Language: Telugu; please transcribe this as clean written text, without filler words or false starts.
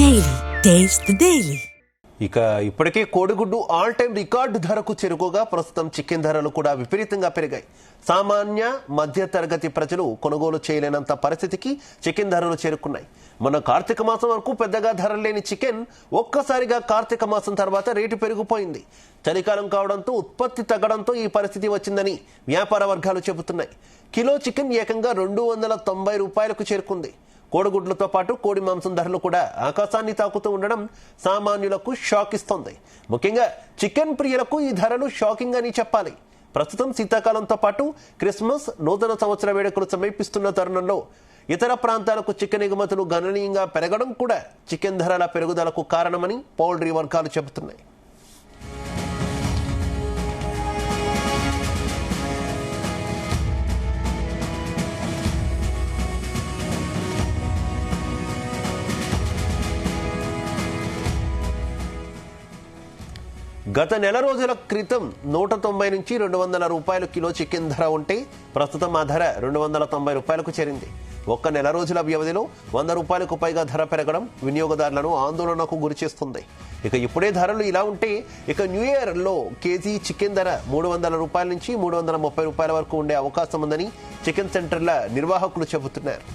Daily. Taste the Daily. ఇక ఇప్పటికే కోడిగుడ్డు ఆల్ టైమ్ రికార్డు ధరకు చేరుకోగా ప్రస్తుతం చికెన్ ధరలు కూడా విపరీతంగా పెరిగాయి. సామాన్య మధ్య తరగతి ప్రజలు కొనుగోలు చేయలేనంత పరిస్థితికి చికెన్ ధరలు చేరుకున్నాయి. మన కార్తీక మాసం వరకు పెద్దగా ధరలు లేని చికెన్ ఒక్కసారిగా కార్తీక మాసం తర్వాత రేటు పెరిగిపోయింది. చలికాలం కావడంతో ఉత్పత్తి తగ్గడంతో ఈ పరిస్థితి వచ్చిందని వ్యాపార వర్గాలు చెబుతున్నాయి. కిలో చికెన్ ఏకంగా 290 రూపాయలకు చేరుకుంది. కోడిగుడ్లతో పాటు కోడి మాంసం ధరలు కూడా ఆకాశాన్ని తాకుతూ ఉండడం సామాన్యులకు షాక్ ఇస్తోంది. ముఖ్యంగా చికెన్ ప్రియులకు ఈ ధరలు షాకింగ్ అని చెప్పాలి. ప్రస్తుతం శీతాకాలంతో పాటు క్రిస్మస్, నూతన సంవత్సర వేడుకలు సమీపిస్తున్న తరుణంలో ఇతర ప్రాంతాలకు చికెన్ ఎగుమతులు గణనీయంగా పెరగడం కూడా చికెన్ ధరల పెరుగుదలకు కారణమని పౌల్ట్రీ వర్గాలు చెబుతున్నాయి. గత నెల రోజుల క్రితం 190 నుంచి 200 రూపాయలు కిలో చికెన్ ధర ఉంటే ప్రస్తుతం ఆ ధర 290 రూపాయలకు చేరింది. ఒక్క నెల రోజుల వ్యవధిలో 100 రూపాయలకు పైగా ధర పెరగడం వినియోగదారులను ఆందోళనకు గురిచేస్తుంది. ఇక ఇప్పుడే ధరలు ఇలా ఉంటే ఇక న్యూ ఇయర్ లో కేజీ చికెన్ ధర 300 రూపాయల నుంచి 330 రూపాయల వరకు ఉండే అవకాశం ఉందని చికెన్ సెంటర్ల నిర్వాహకులు చెబుతున్నారు.